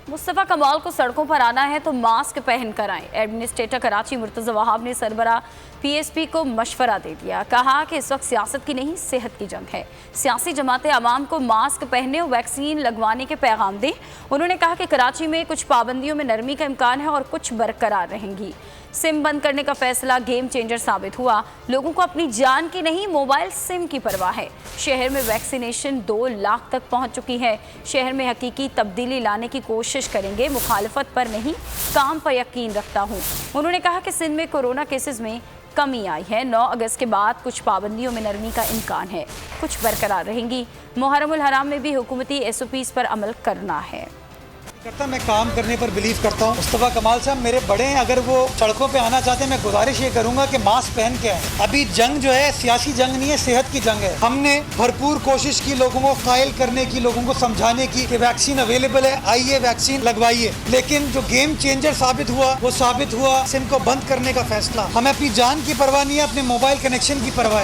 मुस्तफ़ा कमाल को सड़कों पर आना है तो मास्क पहन कर आएं। एडमिनिस्ट्रेटर कराची मुर्तज़ा वहाब ने सरबरा पीएसपी को मशवरा दे दिया। कहा कि इस वक्त सियासत की नहीं सेहत की जंग है। सियासी जमातें आवाम को मास्क पहनने और वैक्सीन लगवाने के पैगाम दें। उन्होंने कहा कि कराची में कुछ पाबंदियों में नरमी का इम्कान है और कुछ बरकरार रहेंगी। सिम बंद करने का फैसला गेम चेंजर साबित हुआ। लोगों को अपनी जान की नहीं मोबाइल सिम की परवाह है। शहर में वैक्सीनेशन 2 लाख तक पहुंच चुकी है। शहर में हकीकी तब्दीली लाने की कोशिश करेंगे, मुखालफत पर नहीं काम पर यकीन रखता हूं। उन्होंने कहा कि सिंध में कोरोना केसेस में कमी आई है। 9 अगस्त के बाद कुछ पाबंदियों में नरमी का इम्कान है, कुछ बरकरार रहेंगी। मुहर्रमुल हराम में भी हुकूमती SOPs पर अमल करना है। मैं काम करने पर बिलीव करता हूँ। मुस्तफ़ा कमाल साहब मेरे बड़े हैं, अगर वो सड़कों पे आना चाहते हैं मैं गुजारिश ये करूंगा कि मास्क पहन के आए। अभी जंग जो है सियासी जंग नहीं है, सेहत की जंग है। हमने भरपूर कोशिश की लोगों को कायल करने की, लोगों को समझाने की कि वैक्सीन अवेलेबल है, आइए वैक्सीन लगवाइए। लेकिन जो गेम चेंजर साबित हुआ वो साबित हुआ सिम को बंद करने का फैसला। हमें अपनी जान की परवाह नहीं है, अपने मोबाइल कनेक्शन की परवाह है।